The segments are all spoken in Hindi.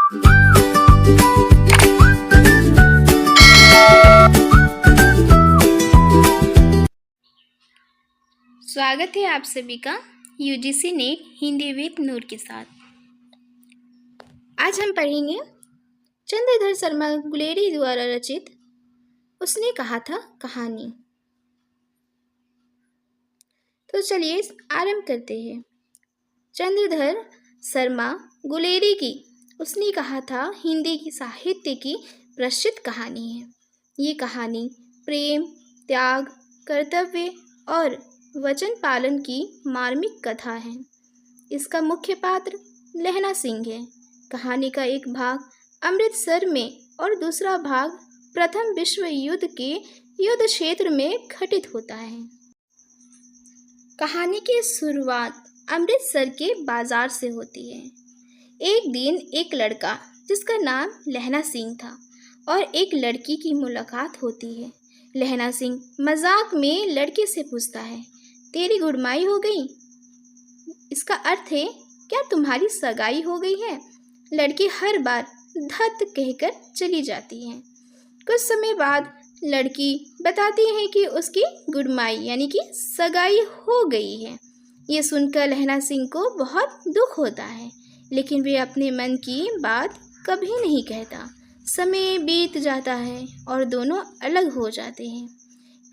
स्वागत है आप सभी का यूजीसी नेट हिंदी विद नूर के साथ। आज हम पढ़ेंगे चंद्रधर शर्मा गुलेरी द्वारा रचित उसने कहा था कहानी। तो चलिए आरंभ करते हैं। चंद्रधर शर्मा गुलेरी की उसने कहा था हिंदी की साहित्य की प्रसिद्ध कहानी है। ये कहानी प्रेम, त्याग, कर्तव्य और वचन पालन की मार्मिक कथा है। इसका मुख्य पात्र लहना सिंह है। कहानी का एक भाग अमृतसर में और दूसरा भाग प्रथम विश्व युद्ध के युद्ध क्षेत्र में घटित होता है। कहानी की शुरुआत अमृतसर के बाजार से होती है। एक दिन एक लड़का जिसका नाम लहना सिंह था और एक लड़की की मुलाकात होती है। लहना सिंह मजाक में लड़के से पूछता है, तेरी गुड़माई हो गई? इसका अर्थ है, क्या तुम्हारी सगाई हो गई है? लड़की हर बार धत कहकर चली जाती है। कुछ समय बाद लड़की बताती है कि उसकी गुड़माई यानी कि सगाई हो गई है। ये सुनकर लहना सिंह को बहुत दुख होता है, लेकिन वे अपने मन की बात कभी नहीं कहता। समय बीत जाता है और दोनों अलग हो जाते हैं।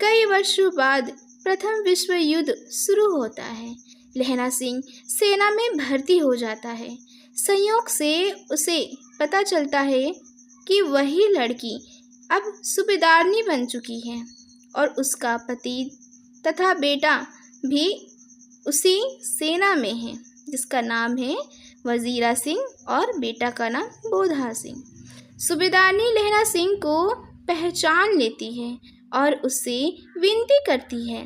कई वर्षों बाद प्रथम विश्व युद्ध शुरू होता है। लहना सिंह सेना में भर्ती हो जाता है। संयोग से उसे पता चलता है कि वही लड़की अब सूबेदारनी बन चुकी है और उसका पति तथा बेटा भी उसी सेना में है, जिसका नाम है वजीरा सिंह और बेटा का नाम बोधा सिंह। सूबेदारनी लहना सिंह को पहचान लेती है और उससे विनती करती है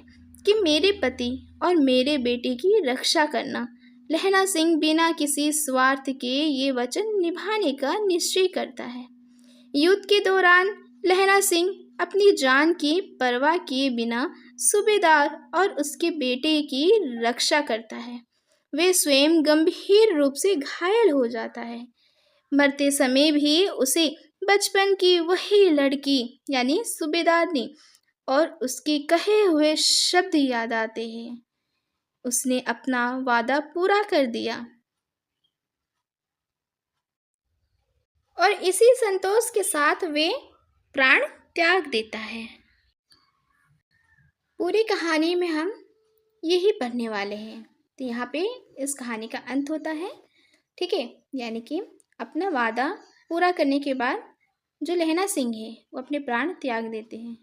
कि मेरे पति और मेरे बेटे की रक्षा करना। लहना सिंह बिना किसी स्वार्थ के ये वचन निभाने का निश्चय करता है। युद्ध के दौरान लहना सिंह अपनी जान की परवाह किए बिना सूबेदार और उसके बेटे की रक्षा करता है। वे स्वयं गंभीर रूप से घायल हो जाता है। मरते समय भी उसे बचपन की वही लड़की यानी सूबेदारनी और उसके कहे हुए शब्द याद आते हैं। उसने अपना वादा पूरा कर दिया और इसी संतोष के साथ वे प्राण त्याग देता है। पूरी कहानी में हम यही पढ़ने वाले हैं। तो यहाँ पे इस कहानी का अंत होता है, ठीक है। यानी कि अपना वादा पूरा करने के बाद जो लहना सिंह है वो अपने प्राण त्याग देते हैं।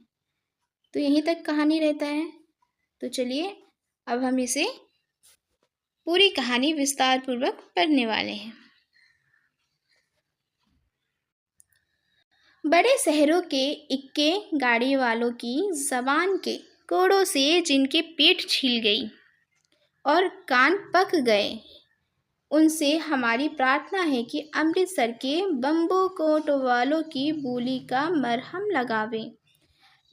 तो यहीं तक कहानी रहता है। तो चलिए अब हम इसे पूरी कहानी विस्तार पूर्वक पढ़ने वाले हैं। बड़े शहरों के इक्के गाड़ी वालों की जबान के कोड़ों से जिनके पेट छिल गई और कान पक गए, उनसे हमारी प्रार्थना है कि अमृतसर के बम्बो कोट वालों की बोली का मरहम लगावें।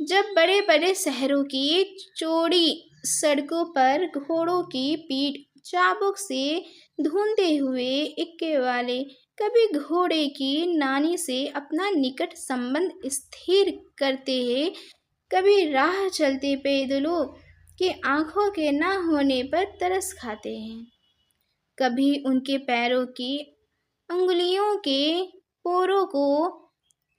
जब बड़े बड़े शहरों की चौड़ी सड़कों पर घोड़ों की पीठ चाबुक से ढूंढते हुए इक्के वाले कभी घोड़े की नानी से अपना निकट संबंध स्थिर करते हैं, कभी राह चलते पैदलों के आंखों के न होने पर तरस खाते हैं, कभी उनके पैरों की अंगुलियों के पोरों को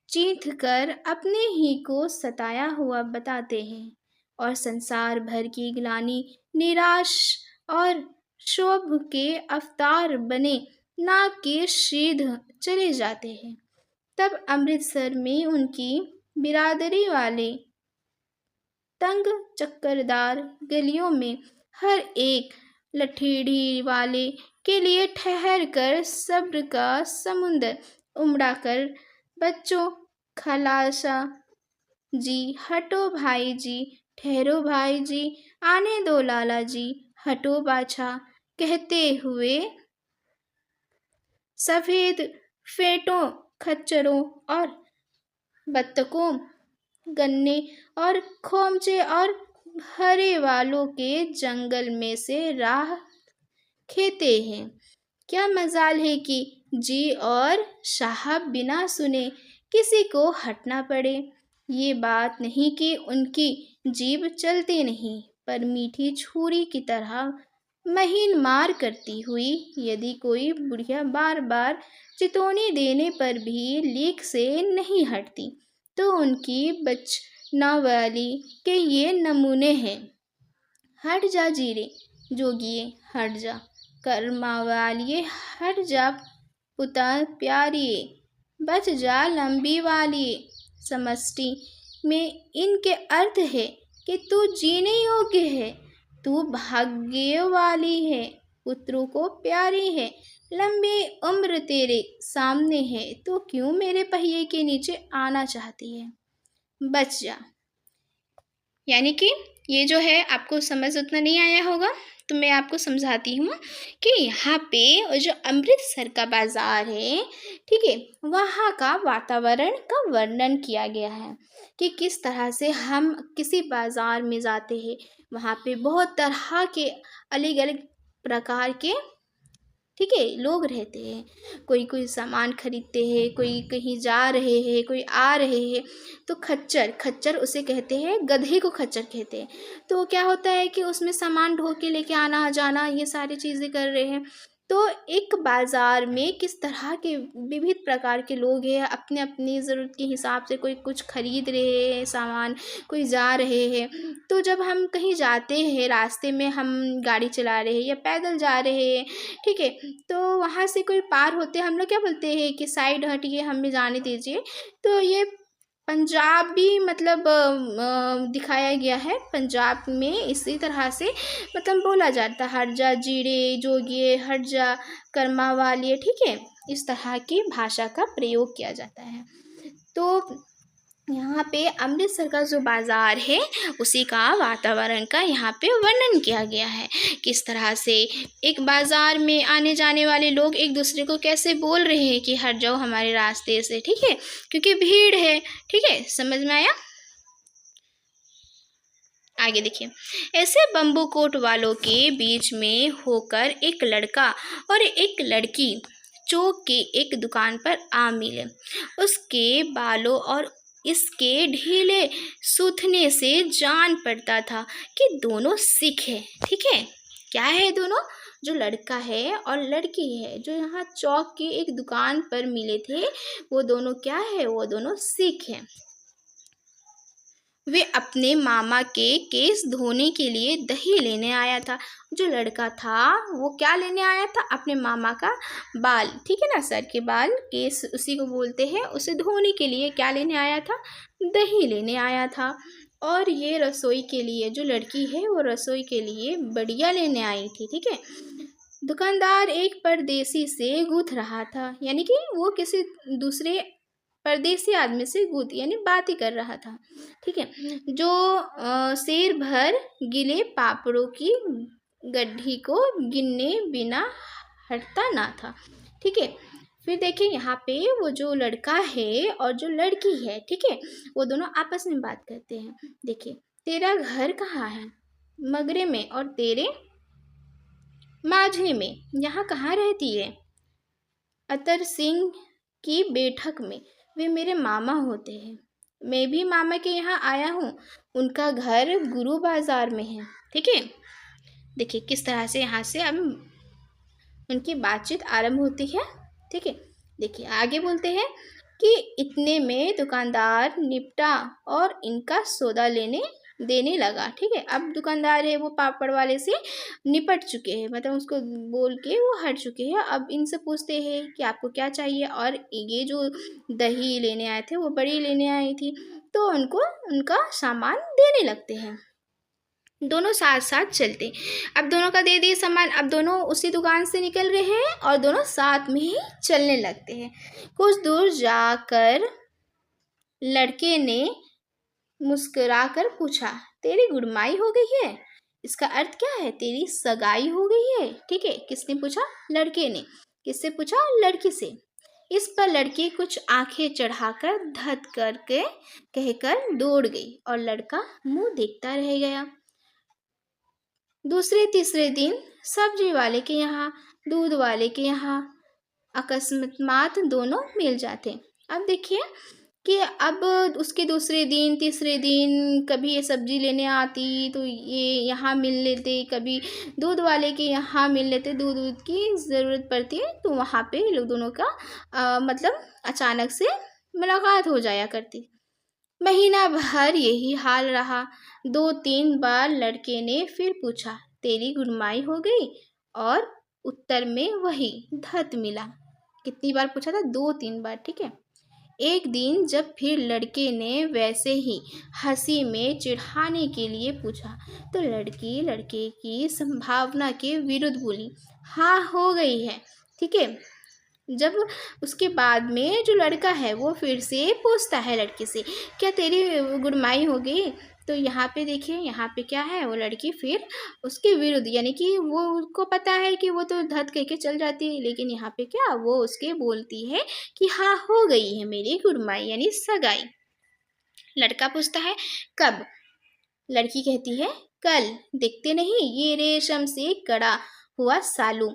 चीथ कर अपने ही को सताया हुआ बताते हैं और संसार भर की ग्लानि निराश और शोभ के अवतार बने नाग के सीध चले जाते हैं। तब अमृतसर में उनकी बिरादरी वाले तंग चक्करदार गलियों में हर एक लठीड़ी वाले के लिए ठहर कर सब्र का समुंदर उमड़ा कर बच्चों खलासा जी, हटो भाई जी, ठहरो भाई जी, आने दो लाला जी, हटो बाछा कहते हुए सफेद फेटों, खच्चरों और बत्तकों, गन्ने और खोमचे और हरे वालों के जंगल में से राह खेते हैं। क्या मजाल है कि जी और साहब बिना सुने किसी को हटना पड़े। ये बात नहीं कि उनकी जीभ चलती नहीं, पर मीठी छुरी की तरह महीन मार करती हुई। यदि कोई बुढ़िया बार बार चितौनी देने पर भी लीक से नहीं हटती, तो उनकी बचनावली के ये नमूने हैं। हट जा जीरे जोगिए, हट जा करमावालिए, हट जा पुता प्यारिए, बच जा लंबी वालिए। समष्टि में इनके अर्थ है कि तू जीने योग्य है, तू भाग्य वाली है, पुत्रों को प्यारी है, लंबी उम्र तेरे सामने है, तो क्यों मेरे पहिए के नीचे आना चाहती है। बच जा। यानी कि ये जो है आपको समझ उतना नहीं आया होगा, तो मैं आपको समझाती हूँ कि यहाँ पे जो अमृतसर का बाज़ार है, ठीक है, वहाँ का वातावरण का वर्णन किया गया है कि किस तरह से हम किसी बाज़ार में जाते हैं, वहाँ पे बहुत तरह के अलग अलग प्रकार के, ठीक है, लोग रहते हैं। कोई कोई सामान खरीदते हैं, कोई कहीं जा रहे हैं, कोई आ रहे हैं। तो खच्चर, खच्चर उसे कहते हैं, गधे को खच्चर कहते हैं। तो क्या होता है कि उसमें सामान ढो के लेके आना जाना ये सारी चीज़ें कर रहे हैं। तो एक बाज़ार में किस तरह के विविध प्रकार के लोग हैं, अपने अपनी ज़रूरत के हिसाब से कोई कुछ खरीद रहे हैं सामान, कोई जा रहे हैं। तो जब हम कहीं जाते हैं, रास्ते में हम गाड़ी चला रहे हैं या पैदल जा रहे हैं, ठीक है, तो वहाँ से कोई पार होते हम लोग क्या बोलते हैं कि साइड हटिए, हमें जाने दीजिए। तो ये पंजाबी मतलब दिखाया गया है। पंजाब में इसी तरह से मतलब बोला जाता है, हट जा जीरे जोगिए, हट जा कर्मा वालिए, ठीक है, इस तरह की भाषा का प्रयोग किया जाता है। तो यहाँ पे अमृतसर का जो बाज़ार है उसी का वातावरण का यहाँ पे वर्णन किया गया है। किस तरह से एक बाज़ार में आने जाने वाले लोग एक दूसरे को कैसे बोल रहे हैं कि हट जाओ हमारे रास्ते से, ठीक है, क्योंकि भीड़ है, ठीक है, समझ में आया। आगे देखिए, ऐसे बम्बू कोट वालों के बीच में होकर एक लड़का और एक लड़की चौक के एक दुकान पर आ मिले। उसके बालों और इसके ढीले सूथने से जान पड़ता था कि दोनों सिख है, ठीक है। क्या है दोनों? जो लड़का है और लड़की है, जो यहाँ चौक की एक दुकान पर मिले थे, वो दोनों क्या है? वो दोनों सिख हैं। वे अपने मामा के केस धोने के लिए दही लेने आया था। जो लड़का था वो क्या लेने आया था? अपने मामा का बाल, ठीक है ना, सर के बाल, केस उसी को बोलते हैं, उसे धोने के लिए क्या लेने आया था? दही लेने आया था। और ये रसोई के लिए, जो लड़की है वो रसोई के लिए बढ़िया लेने आई थी, ठीक है। दुकानदार एक परदेसी से गूंथ रहा था, यानी कि वो किसी दूसरे परदेसी आदमी से गूंथ यानी बात ही कर रहा था, ठीक है, जो शेर भर गिले पापड़ों की गड्ढी को गिनने बिना हटता ना था, ठीक है। फिर देखिए यहाँ पे वो जो लड़का है और जो लड़की है, ठीक है, वो दोनों आपस में बात करते हैं। देखिए, तेरा घर कहाँ है? मगरे में। और तेरे? माझे में। यहाँ कहाँ रहती है? अतर सिंह की बैठक में। वे मेरे मामा होते हैं। मैं भी मामा के यहाँ आया हूँ। उनका घर गुरु बाजार में है, ठीक है। देखिए किस तरह से यहाँ से अब उनकी बातचीत आरंभ होती है, ठीक है। देखिए आगे बोलते हैं कि इतने में दुकानदार निपटा और इनका सौदा लेने देने लगा, ठीक है। अब दुकानदार है वो पापड़ वाले से निपट चुके हैं, मतलब उसको बोल के वो हट चुके हैं। अब इनसे पूछते हैं कि आपको क्या चाहिए, और ये जो दही लेने आए थे वो बड़ी लेने आई थी, तो उनको उनका सामान देने लगते हैं। दोनों साथ साथ चलते, अब दोनों का दे दिए सामान, अब दोनों उसी दुकान से निकल रहे हैं और दोनों साथ में ही चलने लगते हैं। कुछ दूर जाकर लड़के ने मुस्कुराकर पूछा, तेरी गुड़माई हो गई है? इसका अर्थ क्या है? तेरी सगाई हो गई है, ठीक है। किसने पूछा? लड़के ने। किससे पूछा? लड़की से। इस पर लड़की कुछ आंखें चढ़ाकर धत करके कहकर दौड़ गई और लड़का मुंह देखता रह गया। दूसरे तीसरे दिन सब्जी वाले के यहाँ दूध वाले के यहाँ अकस्मात दोनों मिल जाते। अब देखिए कि अब उसके दूसरे दिन तीसरे दिन कभी ये सब्जी लेने आती तो ये यहाँ मिल लेते, कभी दूध वाले के यहाँ मिल लेते, दूध दूध की ज़रूरत पड़ती है तो वहाँ पे ये लोग दोनों का मतलब अचानक से मुलाकात हो जाया करती। महीना भर यही हाल रहा। 2-3 बार लड़के ने फिर पूछा, तेरी गुरमाई हो गई? और उत्तर में वही धत मिला। कितनी बार पूछा था? 2-3 बार, ठीक है। एक दिन जब फिर लड़के ने वैसे ही हंसी में चिढ़ाने के लिए पूछा तो लड़की लड़के की संभावना के विरुद्ध बोली, हाँ हो गई है, ठीक है। जब उसके बाद में जो लड़का है वो फिर से पूछता है लड़के से, क्या तेरी गुड़माई हो गई? तो यहाँ पे देखिए, यहाँ पे क्या है, वो लड़की फिर उसके विरुद्ध, यानी कि वो उसको पता है कि वो तो धत कह के चल जाती है, लेकिन यहाँ पे क्या वो उसके बोलती है कि हाँ हो गई है मेरी गुड़माई यानी सगाई। लड़का पूछता है कब? लड़की कहती है कल, देखते नहीं ये रेशम से कड़ा हुआ सालू।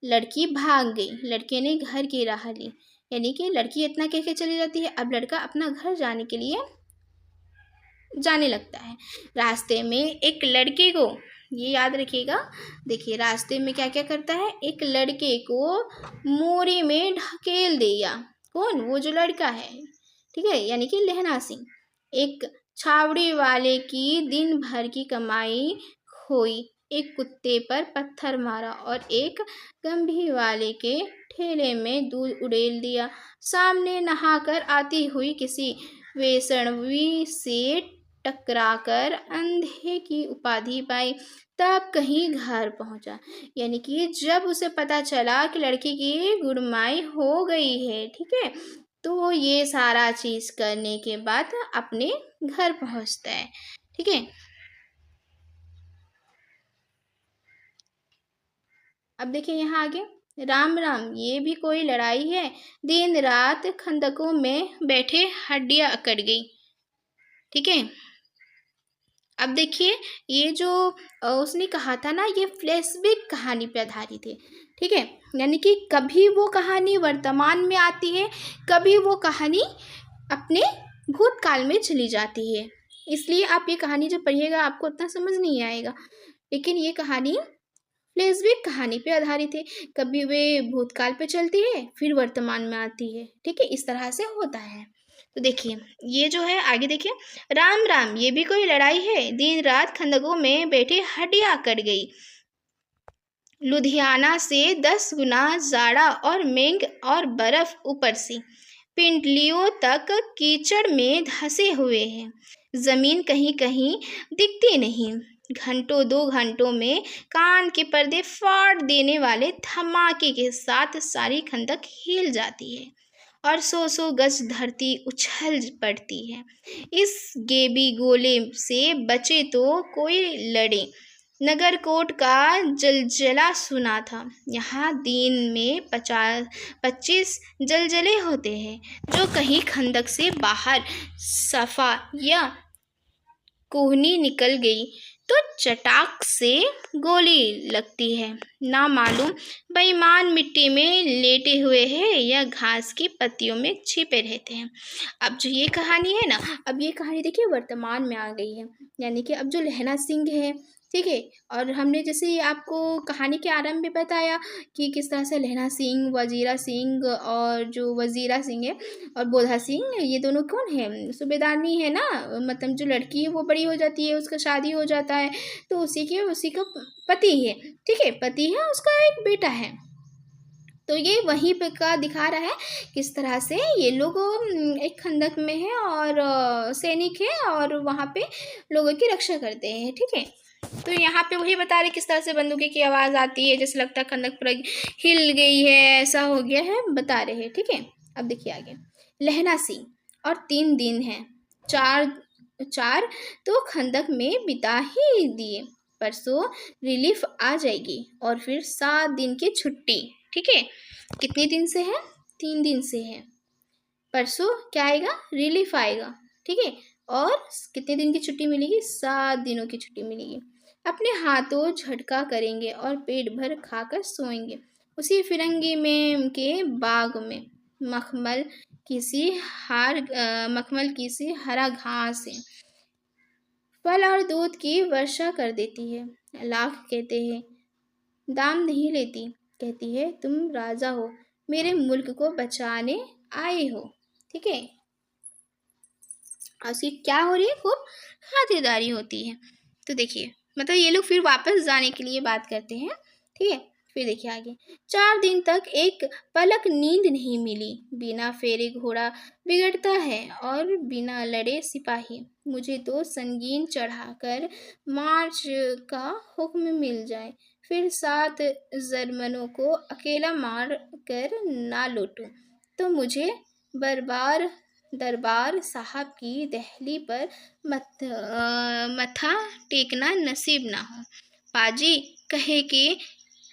लड़की भाग गई। लड़के ने घर की राह ली, यानी कि लड़की इतना कह के चली जाती है। अब लड़का अपना घर जाने के लिए जाने लगता है। रास्ते में एक लड़के को, ये याद रखिएगा, देखिए रास्ते में क्या क्या करता है, एक लड़के को मोरी में ढकेल दिया। कौन? वो जो लड़का है, ठीक है, यानी कि लहना सिंह। एक छावड़ी वाले की दिन भर की कमाई खोई, एक कुत्ते पर पत्थर मारा और एक गंभीर वाले के ठेले में दूध उड़ेल दिया। सामने नहाकर आती हुई किसी वैष्णवी से टकराकर अंधे की उपाधि पाई, तब कहीं घर पहुंचा। यानी कि जब उसे पता चला कि लड़की की गुड़माई हो गई है, ठीक है, तो ये सारा चीज करने के बाद अपने घर पहुंचता है, ठीक है। अब देखिए यहाँ आगे, राम राम ये भी कोई लड़ाई है, दिन रात खंदकों में बैठे हड्डियां अकड़ गई, ठीक है। अब देखिए ये जो उसने कहा था ना, ये फ्लैशबैक कहानी पे आधारित है, ठीक है। यानी कि कभी वो कहानी वर्तमान में आती है, कभी वो कहानी अपने भूतकाल में चली जाती है। इसलिए आप ये कहानी जब पढ़िएगा आपको उतना समझ नहीं आएगा, लेकिन ये कहानी फ्लैशबैक कहानी पे आधारित है। कभी वे भूतकाल पे चलती है फिर वर्तमान में आती है, ठीक है, इस तरह से होता है। तो देखिए ये जो है आगे देखिए, राम राम ये भी कोई लड़ाई है, दिन रात खंदकों में बैठे हड्डियां कट गई। लुधियाना से 10 गुना जाड़ा और मेघ और बर्फ ऊपर से पिंडलियों तक कीचड़ में धंसे हुए हैं। जमीन कहीं कहीं दिखती नहीं। घंटों 2 घंटों में कान के पर्दे फाड़ देने वाले धमाके के साथ सारी खंदक हिल जाती है और 100 गज धरती उछल पड़ती है। इस गेबी गोले से बचे तो कोई लड़े। नगरकोट का जलजला सुना था। यहाँ दिन में 25 जलजले होते हैं। जो कहीं खंदक से बाहर सफा या कोहनी निकल गई तो चटाक से गोली लगती है। ना मालूम बेईमान मिट्टी में लेटे हुए हैं या घास की पत्तियों में छिपे रहते हैं। अब जो ये कहानी है ना, अब ये कहानी देखिए वर्तमान में आ गई है, यानी कि अब जो लहना सिंह है, ठीक है, और हमने जैसे ये आपको कहानी के आरंभ में बताया कि किस तरह से लहना सिंह, वजीरा सिंह और जो वजीरा सिंह है और बोधा सिंह, ये दोनों कौन है? सूबेदारनी है ना, मतलब जो लड़की है वो बड़ी हो जाती है, उसका शादी हो जाता है, तो उसी का पति है, ठीक है, पति है, उसका एक बेटा है। तो ये वहीं पे का दिखा रहा है किस तरह से ये लोग एक खंदक में है और सैनिक है और वहाँ पे लोगों की रक्षा करते हैं, ठीक है। तो यहाँ पे वही बता रहे किस तरह से बंदूकें की आवाज़ आती है, जैसे लगता है खंदक पूरा हिल गई है, ऐसा हो गया है, बता रहे हैं, ठीक है। अब देखिए आगे, लहना सिंह और 3 दिन हैं, चार चार तो खंदक में बिता ही दिए। परसों रिलीफ आ जाएगी और फिर 7 दिन की छुट्टी, ठीक है। कितने दिन से है? 3 दिन से है। परसों क्या आएगा? रिलीफ आएगा, ठीक है। और कितने दिन की छुट्टी मिलेगी? 7 दिनों की छुट्टी मिलेगी। अपने हाथों झटका करेंगे और पेट भर खाकर सोएंगे। उसी फिरंगी में के बाग में मखमल किसी हरा घास है, फल और दूध की वर्षा कर देती है। लाख कहते हैं, दाम नहीं लेती। कहती है तुम राजा हो, मेरे मुल्क को बचाने आए हो। ठीक है। और उसकी क्या हो रही है, खूब खातिरदारी होती है। तो देखिए, मतलब ये लोग फिर वापस जाने के लिए बात करते हैं। ठीक है। फिर देखिए आगे, 4 दिन तक एक पलक नींद नहीं मिली। बिना फेरे घोड़ा बिगड़ता है और बिना लड़े सिपाही। मुझे तो संगीन चढ़ाकर मार्च का हुक्म मिल जाए, फिर 7 जर्मनों को अकेला मार कर ना लौटूं तो मुझे बर्बार दरबार साहब की दहली पर मथा टेकना नसीब ना हो। पाजी कहे के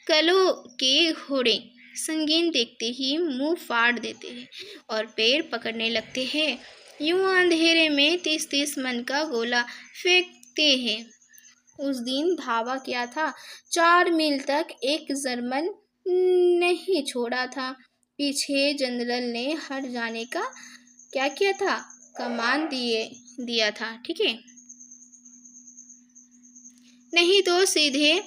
कलो के घोड़े संगीन देखते ही मुंह फाड़ देते हैं और पैर पकड़ने लगते हैं। यूं अंधेरे में 30-30 मन का गोला फेंकते हैं। उस दिन धावा किया था, 4 मील तक एक जर्मन नहीं छोड़ा था। पीछे जनरल ने हट जाने का क्या किया था, कमान दिया था। ठीक है। नहीं तो सीधे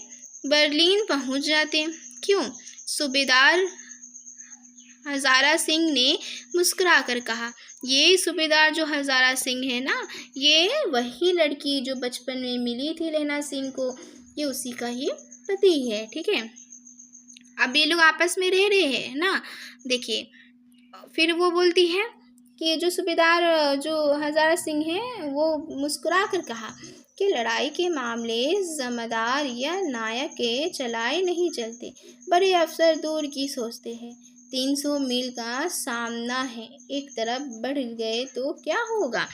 बर्लिन पहुंच जाते। क्यों? सूबेदार हजारा सिंह ने मुस्कुरा कर कहा। ये सूबेदार जो हजारा सिंह है ना, ये वही लड़की जो बचपन में मिली थी लहना सिंह को, ये उसी का ही पति है। ठीक है। अब ये लोग आपस में रह रहे हैं ना। देखिए, फिर वो बोलती है कि जो सूबेदार जो हजारा सिंह है, वो मुस्कुरा कर कहा कि लड़ाई के मामले जमादार या नायक के चलाए नहीं चलते, बड़े अफसर दूर की सोचते हैं। 300 मील का सामना है, एक तरफ बढ़ गए तो क्या होगा।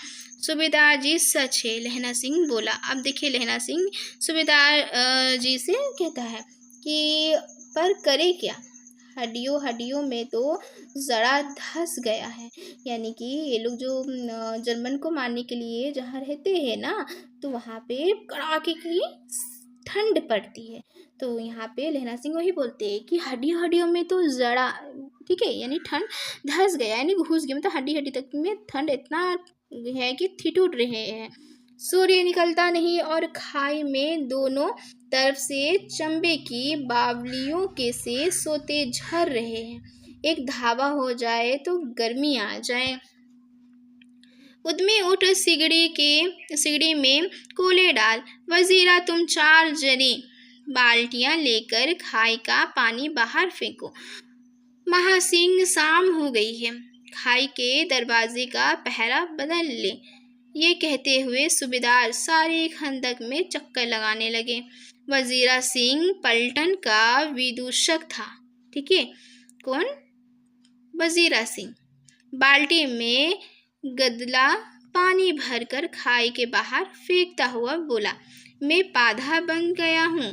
सूबेदार जी सच है, लहना सिंह बोला। अब देखिए, लहना सिंह सूबेदार जी से कहता है कि पर करे क्या, हड्डियों में तो जरा धस गया है। यानी कि ये लोग जो जर्मन को मारने के लिए जहाँ रहते हैं ना, तो वहाँ पे कड़ाके की ठंड पड़ती है। तो यहाँ पे लहना सिंह वही बोलते हैं कि हड्डियों में तो जरा, ठीक है, यानी ठंड धस गया, यानी घुस गया, मतलब हड्डी तक में ठंड इतना है कि ठिठुर रहे हैं। सूर्य निकलता नहीं और खाई में दोनों तरफ से चंबे की बावलियों के से सोते झर रहे हैं। एक धावा हो जाए तो गर्मी आ जाए। उद्मे उठ सिगड़ी में कोले डाल। वजीरा तुम 4 जने बाल्टियां लेकर खाई का पानी बाहर फेंको। महासिंह शाम हो गई है, खाई के दरवाजे का पहरा बदल ले। ये कहते हुए सूबेदार सारे खंदक में चक्कर लगाने लगे। वजीरा सिंह पलटन का विदूषक था। ठीक है। कौन? वजीरा सिंह। बाल्टी में गदला पानी भरकर खाई के बाहर फेंकता हुआ बोला, मैं पाधा बन गया हूँ,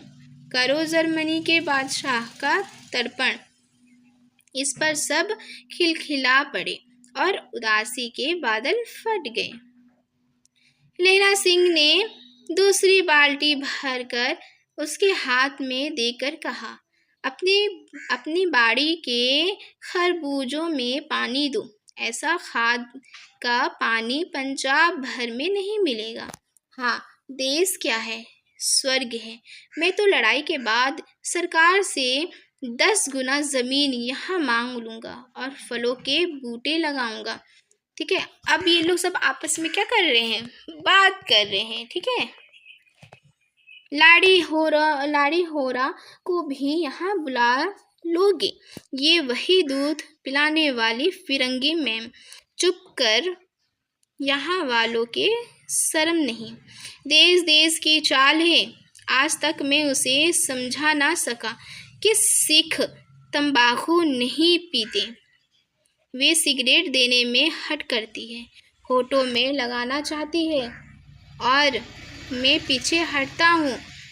करो जर्मनी के बादशाह का तर्पण। इस पर सब खिलखिला पड़े और उदासी के बादल फट गए। लहरा सिंह ने दूसरी बाल्टी भरकर उसके हाथ में देकर कहा, अपनी बाड़ी के खरबूजों में पानी दो। ऐसा खाद का पानी पंजाब भर में नहीं मिलेगा। हाँ, देश क्या है, स्वर्ग है। मैं तो लड़ाई के बाद सरकार से 10 गुना जमीन यहाँ मांग लूंगा और फलों के बूटे लगाऊंगा। ठीक है। अब ये लोग सब आपस में क्या कर रहे हैं, बात कर रहे हैं। ठीक है। लाड़ी होरा को भी यहाँ बुला लोगे। ये वही दूध पिलाने वाली फिरंगी मैम, चुप कर, यहाँ वालों के शर्म नहीं। देश देश की चाल है। आज तक मैं उसे समझा ना सका कि सिख तंबाकू नहीं पीते, वे सिगरेट देने में हट करती है, होठों में लगाना चाहती है और मैं पीछे हटता हूँ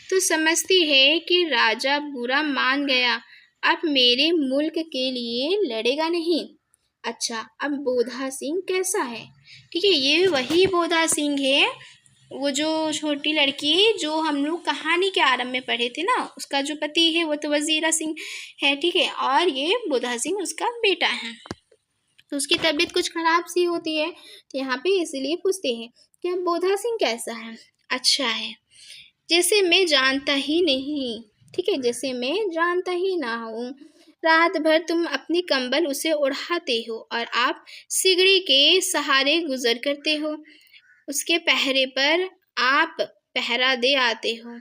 तो समझती है कि राजा बुरा मान गया, अब मेरे मुल्क के लिए लड़ेगा नहीं। अच्छा, अब बोधा सिंह कैसा है? ठीक है, ये वही बोधा सिंह है वो जो छोटी लड़की जो हम लोग कहानी के आरंभ में पढ़े थे ना, उसका जो पति है वो तो वजीरा सिंह है, ठीक है, और ये बोधा सिंह उसका बेटा है। तो उसकी तबीयत कुछ खराब सी होती है, तो यहाँ पे इसीलिए पूछते हैं कि अब बोधा सिंह कैसा है। अच्छा है, जैसे मैं जानता ही नहीं, ठीक है, जैसे मैं जानता ही ना हूँ। रात भर तुम अपनी कंबल उसे उड़ाते हो और आप सिगड़ी के सहारे गुजर करते हो। उसके पहरे पर आप पहरा दे आते हो।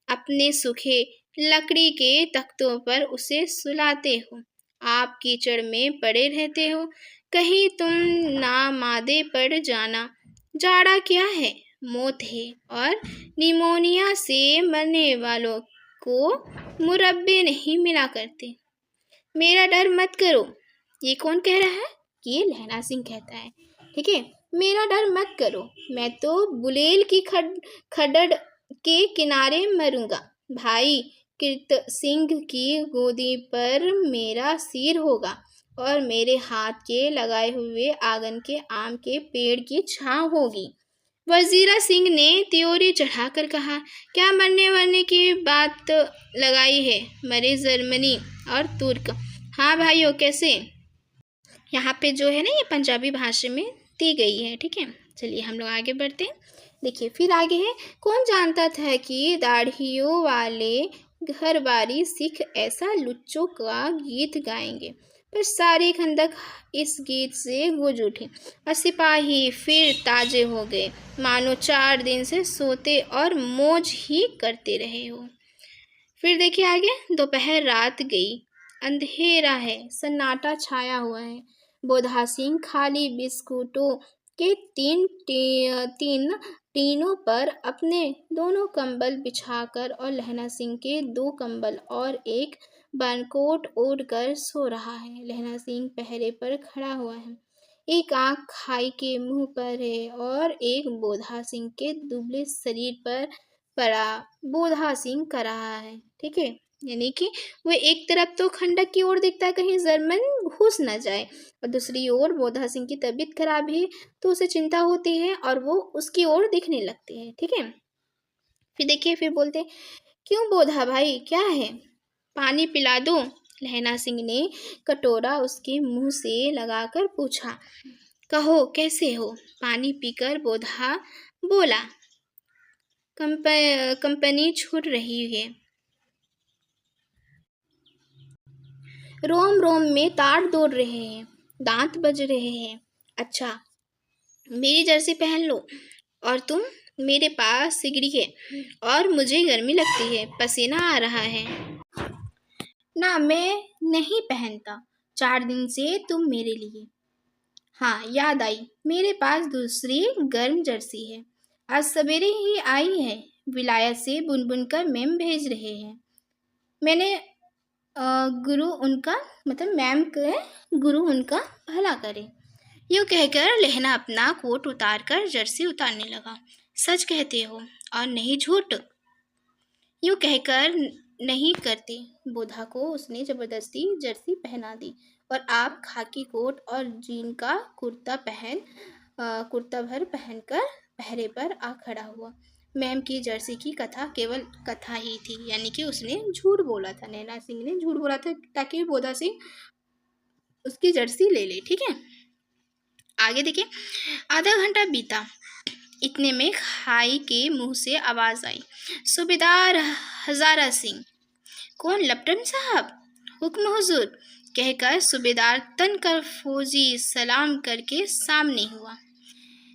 अपने सूखे लकड़ी के तख्तों पर उसे सुलाते हो। आप कीचड़ में पड़े रहते हो, कहीं तुम ना मादे पड़ जाना। जाड़ा क्या है, मौत है, और निमोनिया से मरने वालों को मुरब्बे नहीं मिला करते। मेरा डर मत करो। ये कौन कह रहा है? ये लहना सिंह कहता है, ठीक है। मेरा डर मत करो, मैं तो बुलेल की खडड़ के किनारे मरूंगा। भाई कृत सिंह की गोदी पर मेरा सिर होगा और मेरे हाथ के लगाए हुए आंगन के आम के पेड़ की छांव होगी। वजीरा सिंह ने त्योरी चढ़ाकर कहा, क्या मरने वरने की बात लगाई है? मरे जर्मनी और तुर्क। हाँ भाइयों, कैसे? यहाँ पे जो है ना, ये पंजाबी भाषा में दी गई है, ठीक है। चलिए हम लोग आगे बढ़ते हैं। देखिए फिर आगे है, कौन जानता था कि दाढ़ियों वाले घरबारी सिख ऐसा लुच्चों का गीत गाएंगे। पर सारी खंदक इस गीत से गूंज उठी और सिपाही फिर ताजे हो गए, मानो 4 दिन से सोते और मौज ही करते रहे हो। फिर देखिए आगे, दोपहर रात गई, अंधेरा है, सन्नाटा छाया हुआ है। बोधा सिंह खाली बिस्कुटों के तीन टीनों पर अपने दोनों कंबल बिछाकर और लहना सिंह के 2 कंबल और एक बनकोट ओढ़कर सो रहा है। लहना सिंह पहरे पर खड़ा हुआ है, एक आंख खाई के मुंह पर है और एक बोधा सिंह के दुबले शरीर पर पड़ा बोधा सिंह कर रहा है, ठीक है। यानी कि वो एक तरफ तो खंडक की ओर देखता है कहीं जर्मन घुस न जाए, और दूसरी ओर बोधा सिंह की तबीयत खराब है तो उसे चिंता होती है और वो उसकी ओर देखने लगते हैं, ठीक है। फिर देखिए, फिर बोलते, क्यों बोधा भाई, क्या है? पानी पिला दो, लहना सिंह ने कटोरा उसके मुंह से लगाकर पूछा। कहो कैसे हो? पानी पीकर बोधा बोला, कंपनी छूट रही है, रोम रोम में तार दौड़ रहे हैं, दांत बज रहे हैं। अच्छा, मेरी जर्सी पहन लो। और तुम? मेरे पास सिगड़ी है और मुझे गर्मी लगती है, पसीना आ रहा है। ना, मैं नहीं पहनता, 4 दिन से तुम मेरे लिए। हाँ, याद आई, मेरे पास दूसरी गर्म जर्सी है, आज सवेरे ही आई है, विलायत से बुन बुन कर मैम भेज रहे हैं। मैंने गुरु उनका मतलब मैम के गुरु उनका भला करे। यूँ कहकर लहना अपना कोट उतारकर जर्सी उतारने लगा। सच कहते हो और नहीं झूठ? यूँ कहकर नहीं करते। बोधा को उसने जबरदस्ती जर्सी पहना दी और आप खाकी कोट और जीन का कुर्ता भर पहनकर पहरे पर आ खड़ा हुआ। मैम की जर्सी की कथा केवल कथा ही थी, यानी कि उसने झूठ बोला था, नैना सिंह ने झूठ बोला था ताकि बोधा सिंह उसकी जर्सी ले ले, ठीक है। आगे देखिए, आधा घंटा बीता, इतने में खाई के मुंह से आवाज आई, सूबेदार हजारा सिंह। कौन? लपटन साहब, हुक्म हुजूर, कहकर सूबेदार तन कर फौजी सलाम करके सामने हुआ।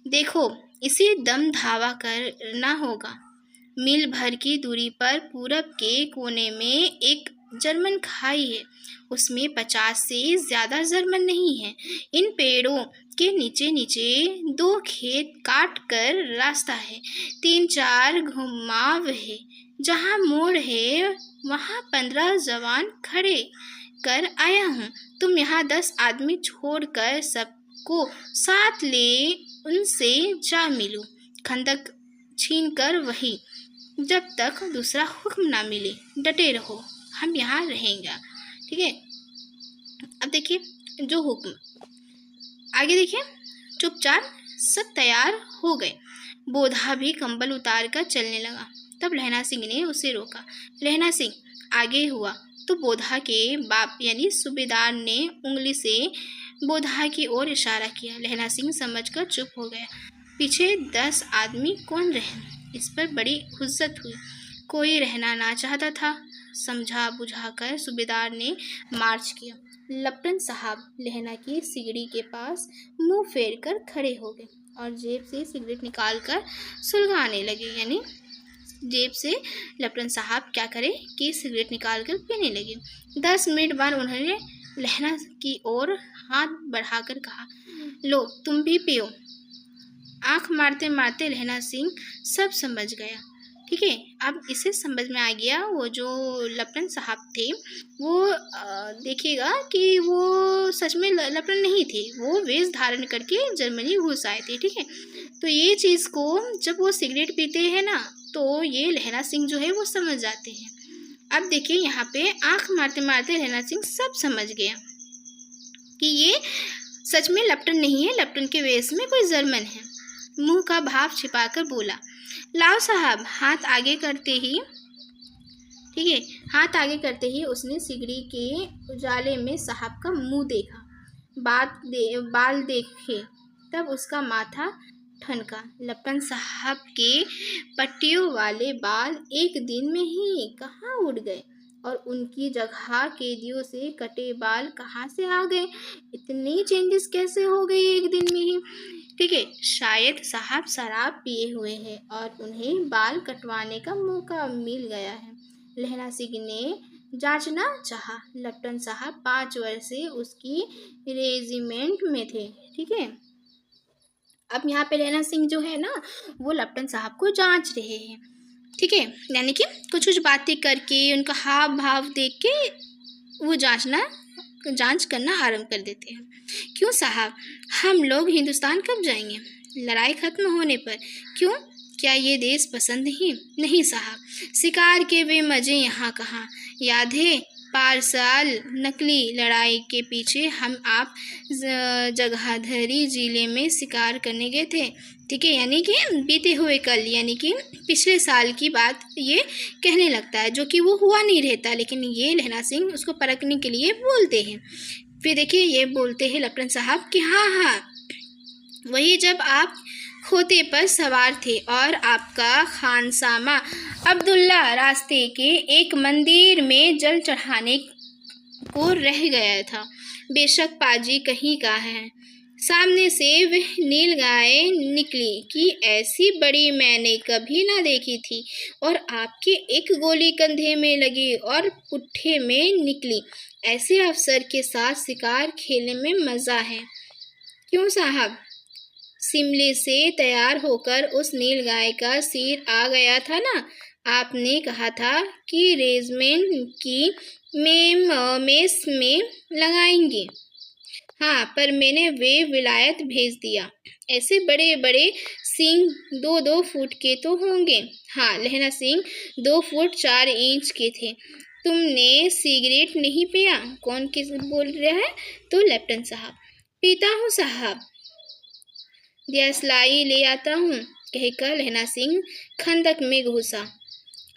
देखो, इसी दम धावा करना होगा। मील भर की दूरी पर पूरब के कोने में एक जर्मन खाई है, उसमें 50 से ज़्यादा जर्मन नहीं है। इन पेड़ों के नीचे नीचे 2 खेत काट कर रास्ता है, 3-4 घुमाव है, जहाँ मोड़ है वहाँ 15 जवान खड़े कर आया हूँ। तुम यहाँ 10 आदमी छोड़कर सबको साथ ले उनसे जा मिलो, खंदक छीन कर वही, जब तक दूसरा हुक्म ना मिले डटे रहो, हम यहाँ रहेंगे, ठीक है। अब देखिए जो हुक्म, आगे देखिए, चुपचाप सब तैयार हो गए। बोधा भी कंबल उतार कर चलने लगा। तब लहना सिंह ने उसे रोका। लहना सिंह आगे हुआ तो बोधा के बाप यानी सूबेदार ने उंगली से बोधा की ओर इशारा किया। लहना सिंह समझकर चुप हो गया। पीछे 10 आदमी कौन रहे, इस पर बड़ी हुज्जत हुई। कोई रहना ना चाहता था। समझा बुझाकर सूबेदार ने मार्च किया। लेफ्टिनेंट साहब लहना की सिगड़ी के पास मुंह फेर कर खड़े हो गए और जेब से सिगरेट निकाल कर सुलगाने लगे। यानी जेब से लेफ्टिनेंट साहब क्या करे कि सिगरेट निकाल कर पीने लगे। 10 मिनट बाद उन्होंने लहना की ओर हाथ बढ़ाकर कहा, लो तुम भी पियो। आंख मारते मारते लहना सिंह सब समझ गया। ठीक है, अब इसे समझ में आ गया। वो जो लेफ्टिनेंट साहब थे वो देखिएगा कि वो सच में लेफ्टिनेंट नहीं थे, वो वेश धारण करके जर्मनी घुस आए थे। ठीक है, तो ये चीज़ को जब वो सिगरेट पीते हैं ना तो ये लहना सिंह जो है वो समझ जाते हैं। अब देखिए यहाँ पे आंख मारते मारते लहना सिंह सब समझ गया कि ये सच में लेफ्टिनेंट नहीं है, लेफ्टिनेंट के वेश में कोई जर्मन है। मुंह का भाव छिपाकर बोला, लाओ साहब। हाथ आगे करते ही ठीक है, हाथ आगे करते ही उसने सिगड़ी के उजाले में साहब का मुंह देखा, बाल देखे, तब उसका माथा ठनका। लेफ्टिनेंट साहब के पट्टियों वाले बाल एक दिन में ही कहाँ उड़ गए और उनकी जगह कैदियों से कटे बाल कहाँ से आ गए? इतनी चेंजेस कैसे हो गई एक दिन में ही? ठीक है, शायद साहब शराब पिए हुए हैं और उन्हें बाल कटवाने का मौका मिल गया है। लहना सिंह ने जांचना चाहा। लेफ्टिनेंट साहब 5 वर्ष से उसकी रेजिमेंट में थे। ठीक है, अब यहाँ पे लहना सिंह जो है ना वो लेफ्टिनेंट साहब को जांच रहे हैं। ठीक है, यानी कि कुछ कुछ बातें करके उनका हाव भाव देख के वो जांच करना आरंभ कर देते हैं। क्यों साहब, हम लोग हिंदुस्तान कब जाएंगे? लड़ाई खत्म होने पर। क्यों, क्या ये देश पसंद नहीं साहब, शिकार के वे मज़े यहाँ कहाँ। याद है पारसाल नकली लड़ाई के पीछे हम आप जगाधरी जिले में शिकार करने गए थे। ठीक है, यानी कि बीते हुए कल, यानी कि पिछले साल की बात ये कहने लगता है, जो कि वो हुआ नहीं रहता, लेकिन ये लहना सिंह उसको परखने के लिए बोलते हैं। फिर देखिए ये बोलते हैं लेफ्टिनेंट साहब कि हाँ, वही जब आप खोते पर सवार थे और आपका खानसामा अब्दुल्ला रास्ते के एक मंदिर में जल चढ़ाने को रह गया था। बेशक पाजी कहीं का है। सामने से वह नील गाय निकली कि ऐसी बड़ी मैंने कभी ना देखी थी और आपके एक गोली कंधे में लगी और पुट्ठे में निकली। ऐसे अफसर के साथ शिकार खेलने में मज़ा है। क्यों साहब, शिमले से तैयार होकर उस नील गाय का सिर आ गया था ना। आपने कहा था कि रेजिमेंट की मेस में लगाएंगे। हाँ, पर मैंने वे विलायत भेज दिया। ऐसे बड़े बड़े सिंह 2-2 फुट के तो होंगे। हाँ, लहना सिंह 2 फुट 4 इंच के थे। तुमने सिगरेट नहीं पिया? कौन किस बोल रहा है? तो लेफ्टिनेंट साहब। पीता हूँ साहब, दियासलाई ले आता हूँ, कहकर लहना सिंह खंदक में घुसा।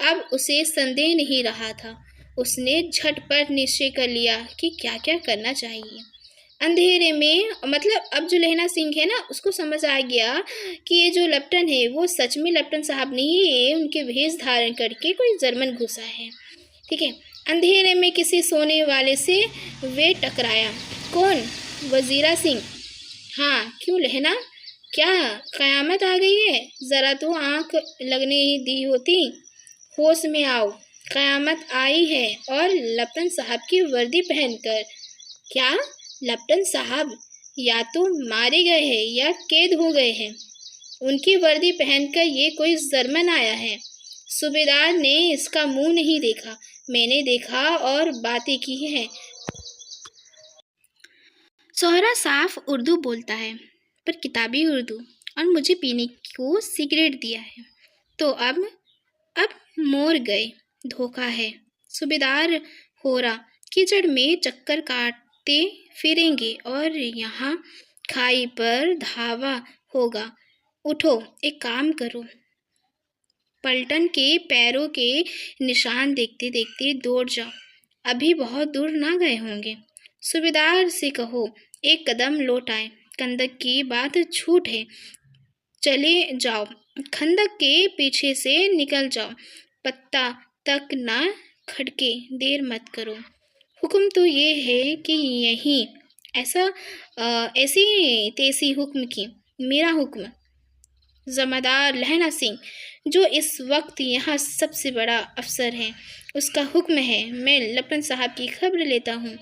अब उसे संदेह नहीं रहा था। उसने झटपट निश्चय कर लिया कि क्या क्या करना चाहिए। अंधेरे में, मतलब अब जो लहना सिंह है ना उसको समझ आ गया कि ये जो लेफ्टिनेंट है वो सच में लेफ्टिनेंट साहब नहीं है, उनके भेष धारण करके कोई जर्मन घुसा है। ठीक है, अंधेरे में किसी सोने वाले से वे टकराया। कौन? वजीरा सिंह। हाँ, क्यों लहना, क्या क़यामत आ गई है? ज़रा तो आँख लगने ही दी होती। होश में आओ, क़यामत आई है और लेफ्टिनेंट साहब की वर्दी पहनकर। क्या? लेफ्टिनेंट साहब या तो मारे गए हैं या कैद हो गए हैं। उनकी वर्दी पहनकर ये कोई जर्मन आया है। सूबेदार ने इसका मुंह नहीं देखा, मैंने देखा और बातें की हैं। सोहरा साफ उर्दू बोलता है, पर किताबी उर्दू, और मुझे पीने को सिगरेट दिया है। तो अब मोर गए, धोखा है। सूबेदार होरा कीचड़ में चक्कर काटते फिरेंगे और यहाँ खाई पर धावा होगा। उठो, एक काम करो, पलटन के पैरों के निशान देखते देखते दौड़ जाओ, अभी बहुत दूर ना गए होंगे। सूबेदार से कहो एक कदम लौट आए, खंदक की बात झूठ है, चले जाओ, खंदक के पीछे से निकल जाओ, पत्ता तक ना खड़के, देर मत करो। हुक्म तो ये है कि यहीं ऐसा ऐसी तेजी हुक्म की, मेरा हुक्म, जमादार लहना सिंह जो इस वक्त यहाँ सबसे बड़ा अफसर है, उसका हुक्म है। मैं लपन साहब की खबर लेता हूँ,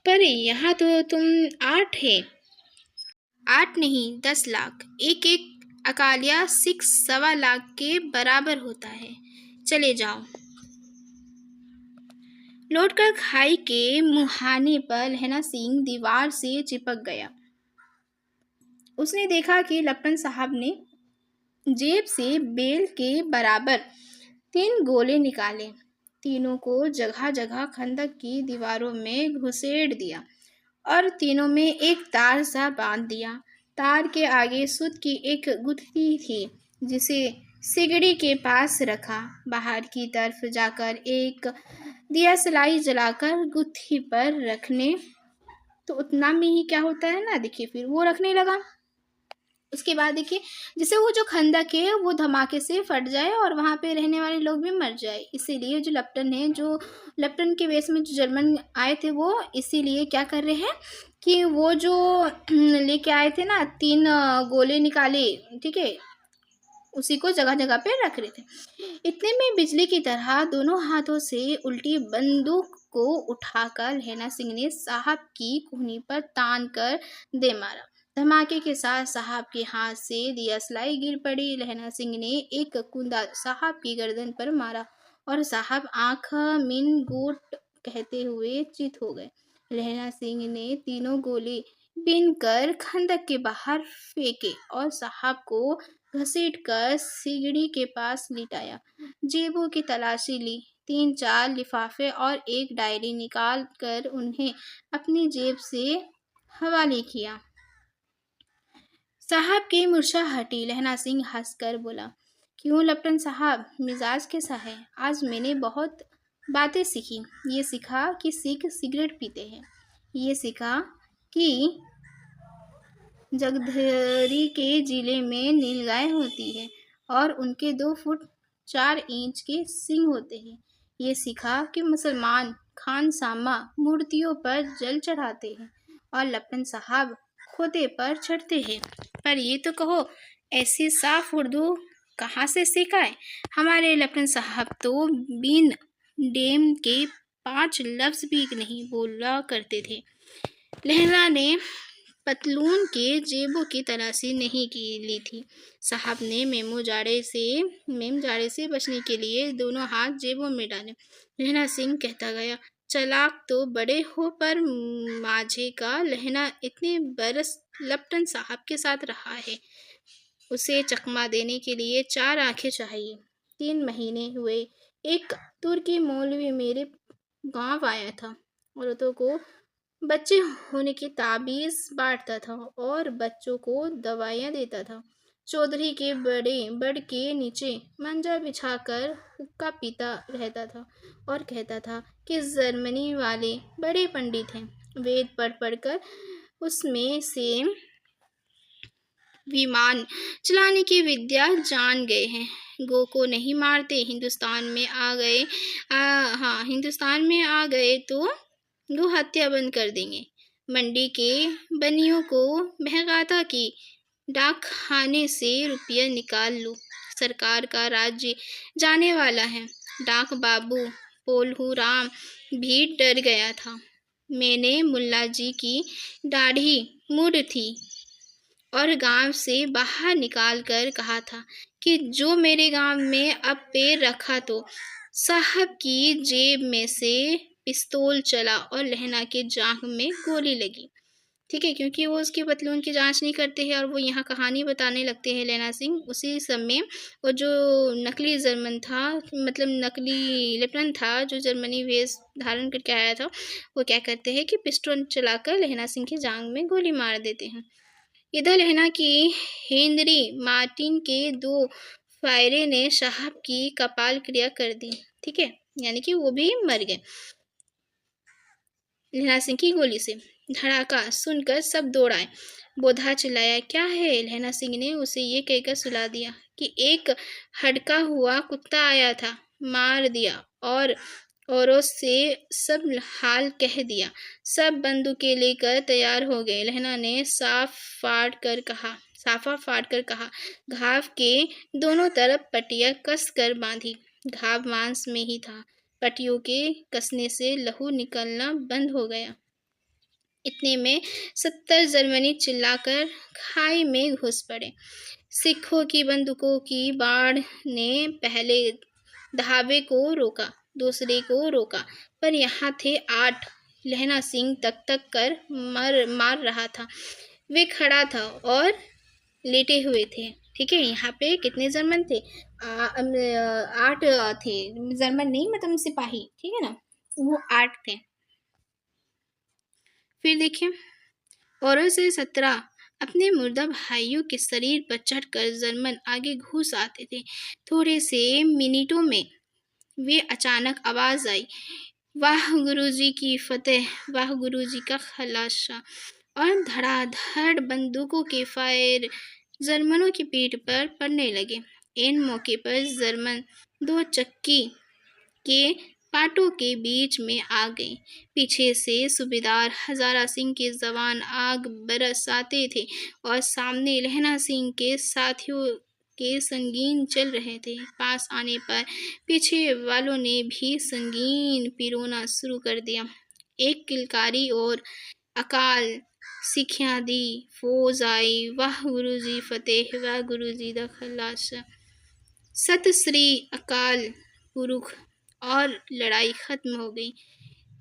पर यहाँ तो तुम 8 है, 8 नहीं 10 लाख, एक एक अकालिया सिख 1.25 लाख के बराबर होता है। चले जाओ। लौटकर खाई के मुहाने पर लहना सिंह दीवार से चिपक गया। उसने देखा कि लपन साहब ने जेब से बेल के बराबर 3 गोले निकाले, तीनों को जगह जगह खंदक की दीवारों में घुसेड़ दिया और तीनों में एक तार सा बांध दिया। तार के आगे सूत की एक गुत्थी थी जिसे सिगड़ी के पास रखा। बाहर की तरफ जाकर एक दिया सलाई जलाकर गुत्थी पर रखने, तो उतना में ही क्या होता है ना, देखिए फिर वो रखने लगा। उसके बाद देखिए जिसे वो जो खंदक है वो धमाके से फट जाए और वहाँ पे रहने वाले लोग भी मर जाए, इसीलिए जो लेफ्टन है, जो लेफ्टन के वेश में जो जर्मन आए थे, वो इसीलिए क्या कर रहे हैं कि वो जो लेके आए थे ना 3 गोले निकाले, ठीक है, उसी को जगह जगह पे रख रहे थे। इतने में बिजली की तरह दोनों हाथों से उल्टी बंदूक को उठाकर लहना सिंह ने साहब की कूहनी पर तान कर दे मारा। धमाके के साथ साहब के हाथ से दियासलाई गिर पड़ी। लहना सिंह ने एक कुंदा साहब की गर्दन पर मारा और साहब आंख मिन गोट कहते हुए चित हो गए। लहना सिंह ने तीनों गोले बीन कर खंदक के बाहर फेंके और साहब को घसीटकर सिगड़ी के पास लिटाया। जेबों की तलाशी ली, 3-4 लिफाफे और एक डायरी निकाल कर उन्हें अपनी जेब से हवाले किया। साहब की मूर्छा हटी। लहना सिंह हंसकर बोला, क्यों लपटन साहब, मिजाज कैसा है? आज मैंने बहुत बातें सीखी। ये सीखा कि सिख सिगरेट पीते हैं, ये सीखा कि जगधरी के जिले में नीलगाय होती है और उनके 2 फुट 4 इंच के सींग होते हैं। ये सीखा कि मुसलमान खानसामा मूर्तियों पर जल चढ़ाते हैं और लपन साहब खोते पर चढ़ते हैं। पर ये तो कहो, ऐसी साफ उर्दू कहाँ से सीखा है? हमारे लपन साहब तो बिन डेम के 5 लफ्ज भी नहीं बोला करते थे। लहरा ने पतलून के जेबों की तलाशी नहीं ली थी। साहब ने मेम जाड़े से बचने के लिए दोनों हाथ जेबों में डाले। लहना सिंह कहता गया, चालाक तो बड़े हो, पर माझे का लहना इतने बरस लपटन साहब के साथ रहा है, उसे चकमा देने के लिए 4 आंखें चाहिए। 3 महीने हुए एक तुर्की मौलवी मेरे गांव आया था। औरतों को बच्चे होने की ताबीज़ बांटता था और बच्चों को दवाइयाँ देता था। चौधरी के बड़े बड़ के नीचे मंजा बिछाकर हुक्का पीता रहता था और कहता था कि जर्मनी वाले बड़े पंडित हैं, वेद पढ़ पढ़कर उसमें से विमान चलाने की विद्या जान गए हैं। गो को नहीं मारते, हिंदुस्तान में आ गए तो गो हत्या बंद कर देंगे। मंडी के बनियों को बहकाता कि डाक खाने से रुपया निकाल लो, सरकार का राज्य जाने वाला है। डाक बाबू पोलहू राम भी डर गया था। मैंने मुल्ला जी की दाढ़ी मुड़ थी और गांव से बाहर निकाल कर कहा था कि जो मेरे गांव में अब पैर रखा तो साहब की जेब में से पिस्तौल चला और लहना के जांघ में गोली लगी। ठीक है, क्योंकि वो उसकी पतलून की जांच नहीं करते हैं और वो यहाँ कहानी बताने लगते हैं लहना सिंह। उसी समय वो जो नकली जर्मन था, मतलब नकली लेफ्टिनेंट था जो जर्मनी वेश धारण करके आया था, वो क्या करते हैं कि पिस्टल चलाकर लहना सिंह की जांघ में गोली मार देते हैं। इधर लहना की हेनरी मार्टिन के 2 फायरे ने साहब की कपाल क्रिया कर दी। ठीक है, यानी कि वो भी मर गए लहना सिंह की गोली से। धड़ाका सुनकर सब दौड़ आए। बोधा चिल्लाया, क्या है? लहना सिंह ने उसे ये कहकर सुला दिया कि एक हड़का हुआ कुत्ता आया था, मार दिया और औरों से सब हाल कह दिया। सब बंदूकें लेकर तैयार हो गए। लहना ने साफा फाड़ कर कहा, घाव के दोनों तरफ पट्टियां कस कर बांधी। घाव मांस में ही था। पट्टियों के कसने से लहू निकलना बंद हो गया। इतने में 70 जर्मनी चिल्लाकर खाई में घुस पड़े। सिखों की बंदूकों की बाढ़ ने पहले धावे को रोका, दूसरे को रोका, पर यहाँ थे 8। लहना सिंह तक कर मार रहा था। वे खड़ा था और लेटे हुए थे। ठीक है, यहाँ पे कितने जर्मन थे? 8 थे। जर्मन नहीं, मतलब सिपाही। ठीक है ना, वो 8 थे। फिर देखिए, औरों से 17 अपने मुर्दा भाइयों के शरीर पर चढ़कर जर्मन आगे घुस आते थे। थोड़े से मिनटों में वे अचानक आवाज आई, वाह गुरुजी की फतेह, वाह गुरुजी का खलासा। और धड़ाधड़ बंदूकों के फायर जर्मनों की पीठ पर पड़ने लगे। इन मौके पर जर्मन 2 चक्की के पाटों के बीच में आ गए। पीछे से सूबेदार हजारा सिंह के जवान आग बरसाते थे और सामने लहना सिंह के साथियों के संगीन चल रहे थे। पास आने पर पीछे वालों ने भी संगीन पिरोना शुरू कर दिया। एक किलकारी और अकाल सिखियां दी, फौज आई, वाह गुरुजी फतेह, वाह गुरुजी दा खलासा, सत श्री अकाल पुरुष। और लड़ाई खत्म हो गई।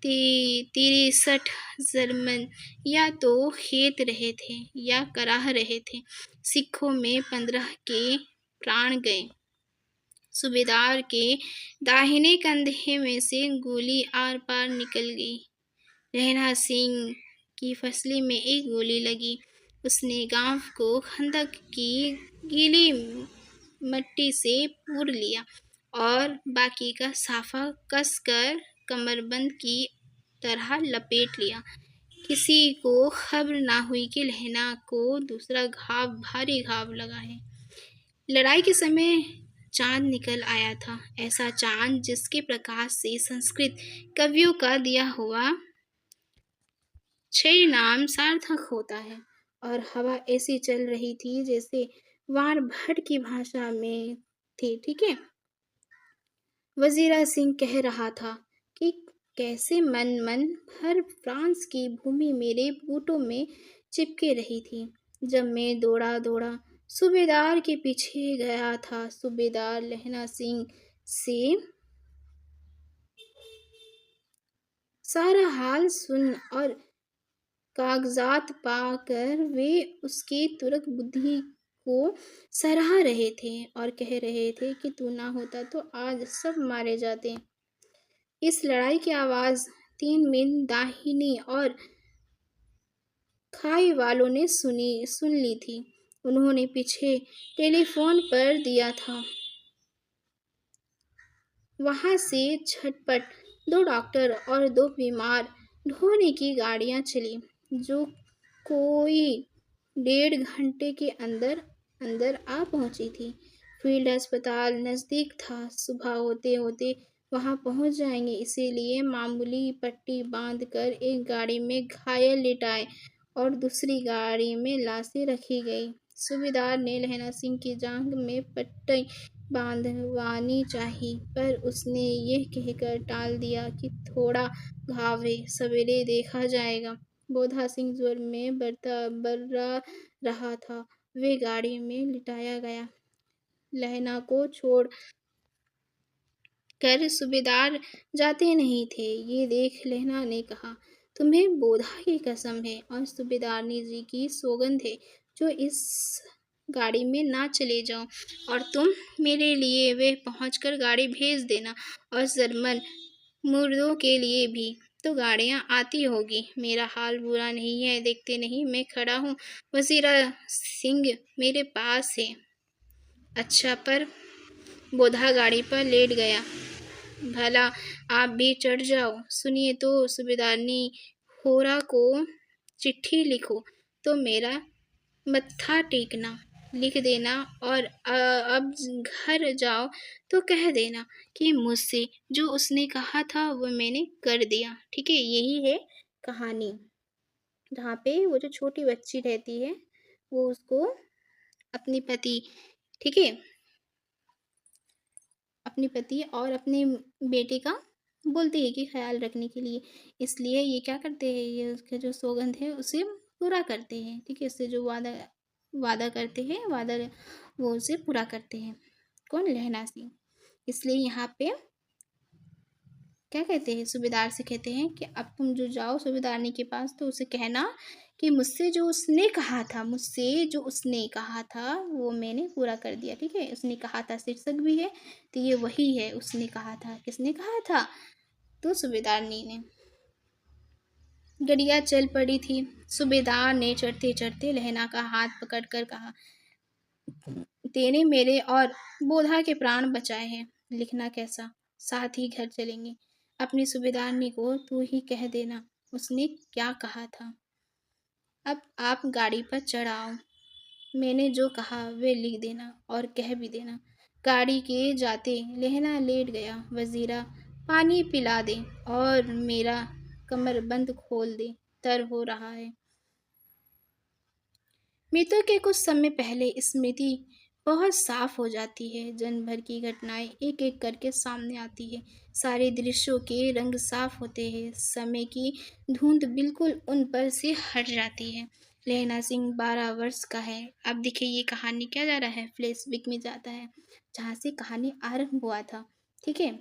63 जर्मन या तो खेत रहे थे या कराह रहे थे। सिखों में 15 के प्राण गए। सूबेदार के दाहिने कंधे में से गोली आर पार निकल गई। लहना सिंह की फसली में एक गोली लगी। उसने गांव को खंदक की गीली मट्टी से पूर लिया और बाकी का साफा कसकर कमरबंद की तरह लपेट लिया। किसी को खबर ना हुई कि लहना को दूसरा भारी घाव लगा है। लड़ाई के समय चांद निकल आया था, ऐसा चांद जिसके प्रकाश से संस्कृत कवियों का दिया हुआ 6 नाम सार्थक होता है। और हवा ऐसी चल रही थी जैसे वार भट की भाषा में थी। ठीक है, वजीरा सिंह कह रहा था कि कैसे मन भर फ्रांस की भूमि मेरे बूटों में चिपके रही थी जब मैं दौड़ा सूबेदार के पीछे गया था। सूबेदार लहना सिंह से सारा हाल सुन और कागजात पाकर वे उसकी तुरक बुद्धि को सराह रहे थे और कह रहे थे कि तू ना होता तो आज सब मारे जाते। इस लड़ाई की आवाज 3 मील दाहिनी और खाई वालों ने सुन ली थी। उन्होंने पीछे टेलीफोन पर दिया था। वहां से झटपट 2 डॉक्टर और 2 बीमार ढोने की गाड़ियां चली, जो कोई 1.5 घंटे के अंदर अंदर आ पहुंची थी। फील्ड अस्पताल नजदीक था। सुबह होते होते वहां पहुंच जाएंगे, इसीलिए मामूली पट्टी बांधकर एक गाड़ी में घायल लिटाए और दूसरी गाड़ी में लाशें रखी गई। सूबेदार ने लहना सिंह की जांघ में पट्टी बांधवानी चाहिए, पर उसने यह कहकर टाल दिया कि थोड़ा घाव है, सवेरे देखा जाएगा। बोधा सिंह ज्वर में बर्रा रहा था। वे गाड़ी में लिटाया गया। लहना को छोड़ कर सूबेदार जाते नहीं थे। ये देख लहना ने कहा, तुम्हें बोधा की कसम है और सूबेदारनी जी की सौगंध है जो इस गाड़ी में ना चले जाओ, और तुम मेरे लिए वे पहुंचकर गाड़ी भेज देना और जर्मन मुर्दों के लिए भी। तो गाड़ियाँ आती होगी। मेरा हाल बुरा नहीं है, देखते नहीं मैं खड़ा हूँ, वज़ीरा सिंह मेरे पास है। अच्छा, पर बोधा गाड़ी पर लेट गया। भला आप भी चढ़ जाओ। सुनिए तो सूबेदारनी, होरा को चिट्ठी लिखो तो मेरा मत्था टेकना, लिख देना और अब घर जाओ तो कह देना कि मुझसे जो उसने कहा था वो मैंने कर दिया। ठीक है, यही है कहानी, जहाँ पे वो जो छोटी बच्ची रहती है वो उसको अपनी पति, ठीक है, अपने पति और अपने बेटे का बोलती है कि ख्याल रखने के लिए। इसलिए ये क्या करते हैं, ये उसका जो सौगंध है उसे पूरा करते हैं। ठीक है, उससे जो वादा वादा करते हैं, वादा वो उसे पूरा करते हैं। कौन? लहना सिंह। इसलिए यहाँ पे क्या कहते हैं, सूबेदार से कहते हैं कि अब तुम जो जाओ सूबेदारनी के पास तो उसे कहना कि मुझसे जो उसने कहा था, मुझसे जो उसने कहा था वो मैंने पूरा कर दिया। ठीक है, उसने कहा था शीर्षक भी है, तो ये वही है, उसने कहा था। किसने कहा था? तो सूबेदारनी ने। गड़िया चल पड़ी थी। सूबेदार ने चढ़ते चढ़ते लहना का हाथ पकड़कर कहा, तेने मेरे और बोधा के प्राण बचाए हैं। लिखना कैसा? साथ ही घर चलेंगे। अपनी सूबेदारनी को तू ही कह देना उसने क्या कहा था। अब आप गाड़ी पर चढ़ आओ। मैंने जो कहा वे लिख देना और कह भी देना। गाड़ी के जाते लहना लेट गया। वजीरा, पानी पिला दे और मेरा कमरबंद खोल दे, तर हो रहा है। मृत्यु के कुछ समय पहले स्मृति बहुत साफ हो जाती है। जन्म भर की घटनाएं एक एक करके सामने आती है। सारे दृश्यों के रंग साफ होते हैं। समय की धुंध बिल्कुल उन पर से हट जाती है। लहना सिंह 12 वर्ष का है। अब देखिए ये कहानी क्या जा रहा है, फ्लैशबैक में जाता है जहाँ से कहानी आरंभ हुआ था। ठीक है,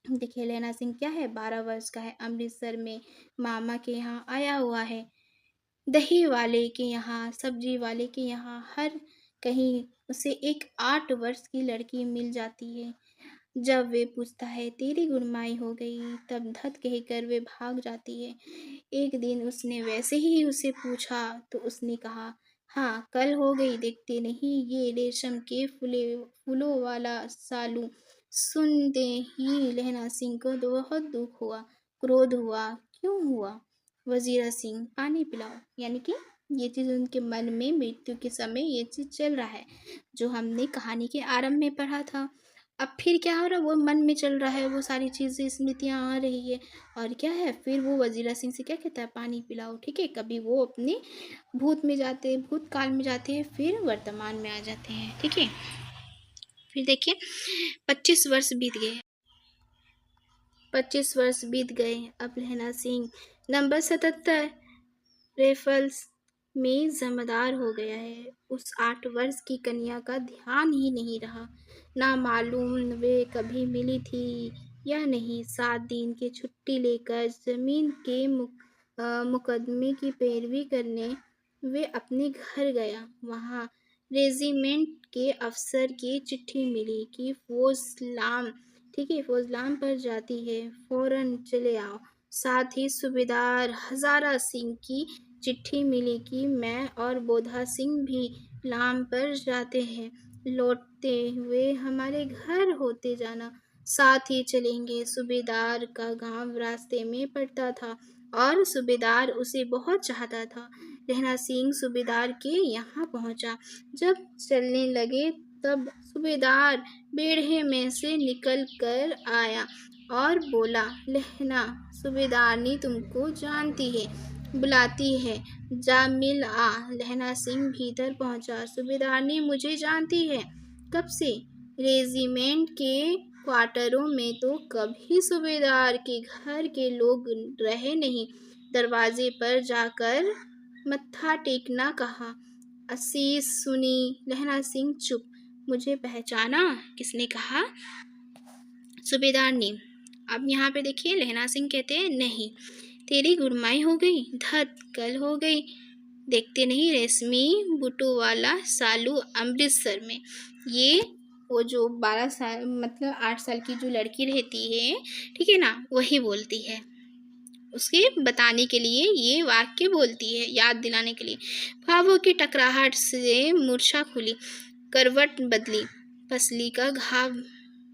देखिए लहना सिंह क्या है, 12 वर्ष का है। अमृतसर में मामा के यहाँ आया हुआ है। दही वाले के यहाँ, सब्जी वाले के यहाँ, हर कहीं उसे एक 8 वर्ष की लड़की मिल जाती है। जब वे पूछता है तेरी गुड़माई हो गई, तब धत कहकर वे भाग जाती है। एक दिन उसने वैसे ही उसे पूछा तो उसने कहा, हाँ कल हो गई, देखते नहीं ये रेशम के फूलों वाला सालू। सुनते ही लहना सिंह को तो बहुत दुख हुआ, क्रोध हुआ। क्यों हुआ? वजीरा सिंह, पानी पिलाओ। यानी कि ये चीज़ उनके मन में मृत्यु के समय ये चीज़ चल रहा है, जो हमने कहानी के आरंभ में पढ़ा था। अब फिर क्या हो रहा है, वो मन में चल रहा है, वो सारी चीज़ें स्मृतियाँ आ रही है। और क्या है, फिर वो वजीरा सिंह से क्या कहता है, पानी पिलाओ। ठीक है, कभी वो अपने भूत में जाते हैं, भूतकाल में जाते हैं, फिर वर्तमान में आ जाते हैं। ठीक है, फिर देखिए 25 वर्ष बीत गए। 25 वर्ष बीत गए। अब लहना सिंह नंबर 77 रेफल्स में जमादार हो गया है। उस 8 वर्ष की कन्या का ध्यान ही नहीं रहा। ना मालूम वे कभी मिली थी या नहीं। 7 दिन की छुट्टी लेकर जमीन के मुकदमे की पैरवी करने वे अपने घर गया। वहाँ रेजिमेंट के अफसर की चिट्ठी मिली कि फौजलाम, ठीक है, फौजलाम पर जाती है, फौरन चले आओ। साथ ही सूबेदार हजारा सिंह की चिट्ठी मिली कि मैं और बोधा सिंह भी लाम पर जाते हैं, लौटते हुए हमारे घर होते जाना, साथ ही चलेंगे। सूबेदार का गांव रास्ते में पड़ता था और सूबेदार उसे बहुत चाहता था। लहना सिंह सूबेदार के यहाँ पहुंचा। जब चलने लगे तब सूबेदार बेड़े में से निकल कर आया और बोला, लहना, सूबेदारनी तुमको जानती है, बुलाती है, जा मिल आ। लहना सिंह भीतर पहुंचा। सूबेदारनी मुझे जानती है। कब से? रेजिमेंट के क्वार्टरों में तो कभी सूबेदार के घर के लोग रहे नहीं। दरवाजे पर जाकर मत्था टेकना कहा। असीस सुनी। लहना सिंह चुप। मुझे पहचाना? किसने कहा? सूबेदार ने। अब यहाँ पे देखिए लहना सिंह कहते हैं, नहीं, तेरी गुड़माई हो गई, धत कल हो गई, देखते नहीं रेशमी बुटो वाला सालू अमृतसर में। ये वो जो 12 साल मतलब 8 साल की जो लड़की रहती है, ठीक है ना, वही बोलती है। उसके बताने के लिए ये वाक्य बोलती है, याद दिलाने के लिए। ख्वाबों की टकराहट से मूर्छा खुली, करवट बदली, पसली का घाव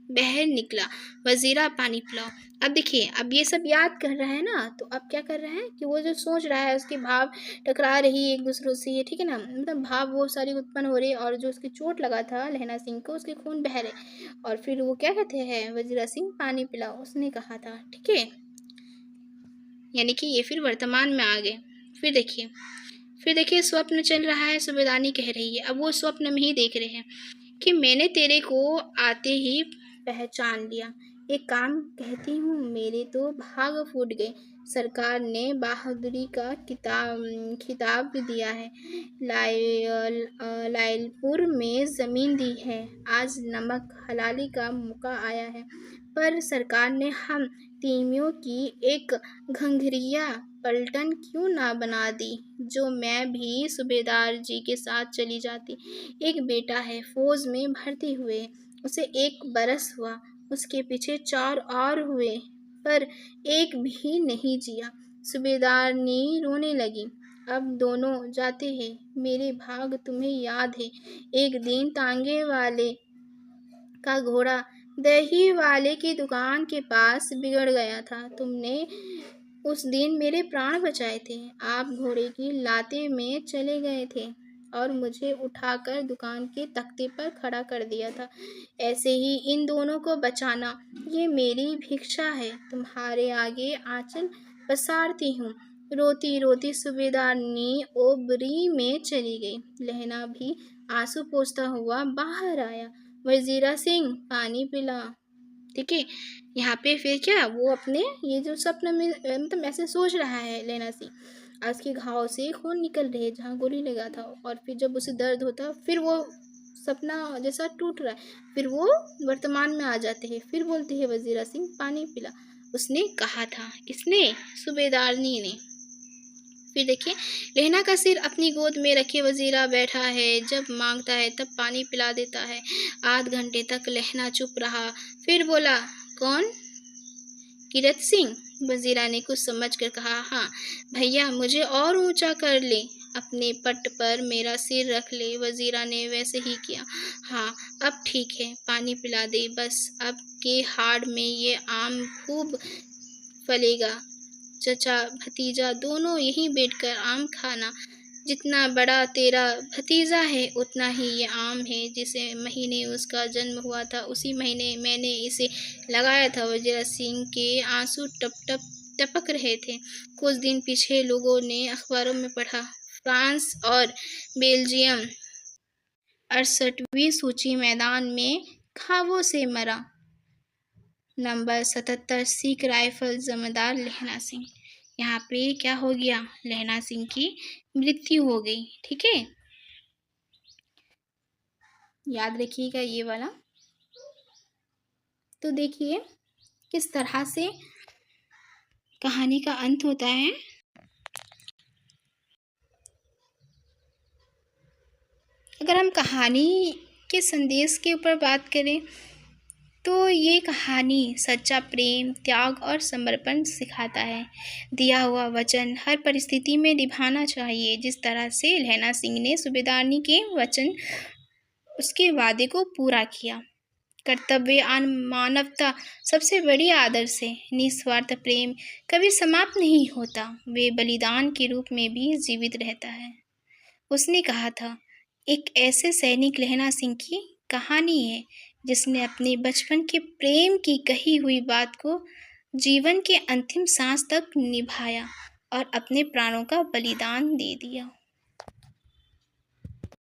बहर निकला, वजीरा पानी पिलाओ। अब देखिए, अब ये सब याद कर रहा है ना, तो अब क्या कर रहा है कि वो जो सोच रहा है उसके भाव टकरा रही एक दूसरों से, ये ठीक है ना, मतलब भाव वो सारी उत्पन्न हो रही, और जो उसकी चोट लगा था लहना सिंह को, उसके खून बह रहे, और फिर वो क्या कहते हैं, वजीरा सिंह पानी पिलाओ उसने कहा था, ठीक है। यानी कि ये फिर वर्तमान में आ गए। फिर देखिए स्वप्न चल रहा है, सुबेदानी कह रही है, अब वो स्वप्न में ही देख रहे हैं कि मैंने तेरे को आते ही पहचान लिया। एक काम कहती हूँ, मेरे तो भाग फूट गए। सरकार ने बहादुरी का खिताब भी दिया है। लायलपुर में ज़मीन दी है। आज नमक हलाली का मौका आया है, पर सरकार ने हम तीमियों की एक घंघरिया पलटन क्यों ना बना दी, जो मैं भी सूबेदार जी के साथ चली जाती। एक बेटा है, फौज में भर्ती हुए, उसे 1 बरस हुआ, उसके पीछे 4 और हुए, पर एक भी नहीं जिया। सूबेदारनी रोने लगी। अब दोनों जाते हैं, मेरे भाग तुम्हें याद है। एक दिन तांगे वाले का घोड़ा दही वाले की दुकान के पास बिगड़ गया था। तुमने उस दिन मेरे प्राण बचाए थे। आप घोड़े की लाते में चले गए थे और मुझे उठाकर दुकान के तख्ते पर खड़ा कर दिया था। ऐसे ही इन दोनों को बचाना, ये मेरी भिक्षा है। तुम्हारे आगे आंचल पसारती हूँ। रोती रोती सूबेदारनी ओबरी में चली गई। लहना भी आंसू पोंछता हुआ बाहर आया। वजीरा सिंह पानी पिला, ठीक है। यहाँ पे फिर क्या, वो अपने ये जो सपने में मतलब ऐसे सोच रहा है लेना सिंह, आज के घाव से खून निकल रहे जहाँ गोली लगा था, और फिर जब उसे दर्द होता फिर वो सपना जैसा टूट रहा है, फिर वो वर्तमान में आ जाते हैं। फिर बोलती है वजीरा सिंह पानी पिला, उसने कहा था। किसने? सूबेदारनी ने। फिर देखिए, लहना का सिर अपनी गोद में रखे वजीरा बैठा है, जब मांगता है तब पानी पिला देता है। आध घंटे तक लहना चुप रहा, फिर बोला, कौन? किरत सिंह। वजीरा ने कुछ समझ कर कहा, हाँ भैया, मुझे और ऊंचा कर ले, अपने पट पर मेरा सिर रख ले। वजीरा ने वैसे ही किया। हाँ अब ठीक है, पानी पिला दे बस, अब के हाड़ में ये आम खूब फलेगा। चचा भतीजा दोनों यहीं बैठकर आम खाना। जितना बड़ा तेरा भतीजा है उतना ही ये आम है। जिसे महीने उसका जन्म हुआ था उसी महीने मैंने इसे लगाया था। वजीरा सिंह के आंसू टप टप टपक रहे थे। कुछ दिन पीछे लोगों ने अखबारों में पढ़ा, फ्रांस और बेल्जियम 68वीं सूची मैदान में घावों से मरा। नंबर 77 सिख राइफल जमींदार लहना सिंह। यहाँ पे क्या हो गया, लहना सिंह की मृत्यु हो गई, ठीक है। याद रखिएगा ये वाला। तो देखिए किस तरह से कहानी का अंत होता है। अगर हम कहानी के संदेश के ऊपर बात करें तो ये कहानी सच्चा प्रेम, त्याग और समर्पण सिखाता है। दिया हुआ वचन हर परिस्थिति में निभाना चाहिए। जिस तरह से लहना सिंह ने सूबेदारनी के वचन, उसके वादे को पूरा किया। कर्तव्य आन मानवता सबसे बड़ी आदर्श है। निस्वार्थ प्रेम कभी समाप्त नहीं होता, वे बलिदान के रूप में भी जीवित रहता है। उसने कहा था, एक ऐसे सैनिक लहना सिंह की कहानी है जिसने अपने बचपन के प्रेम की कही हुई बात को जीवन के अंतिम सांस तक निभाया और अपने प्राणों का बलिदान दे दिया।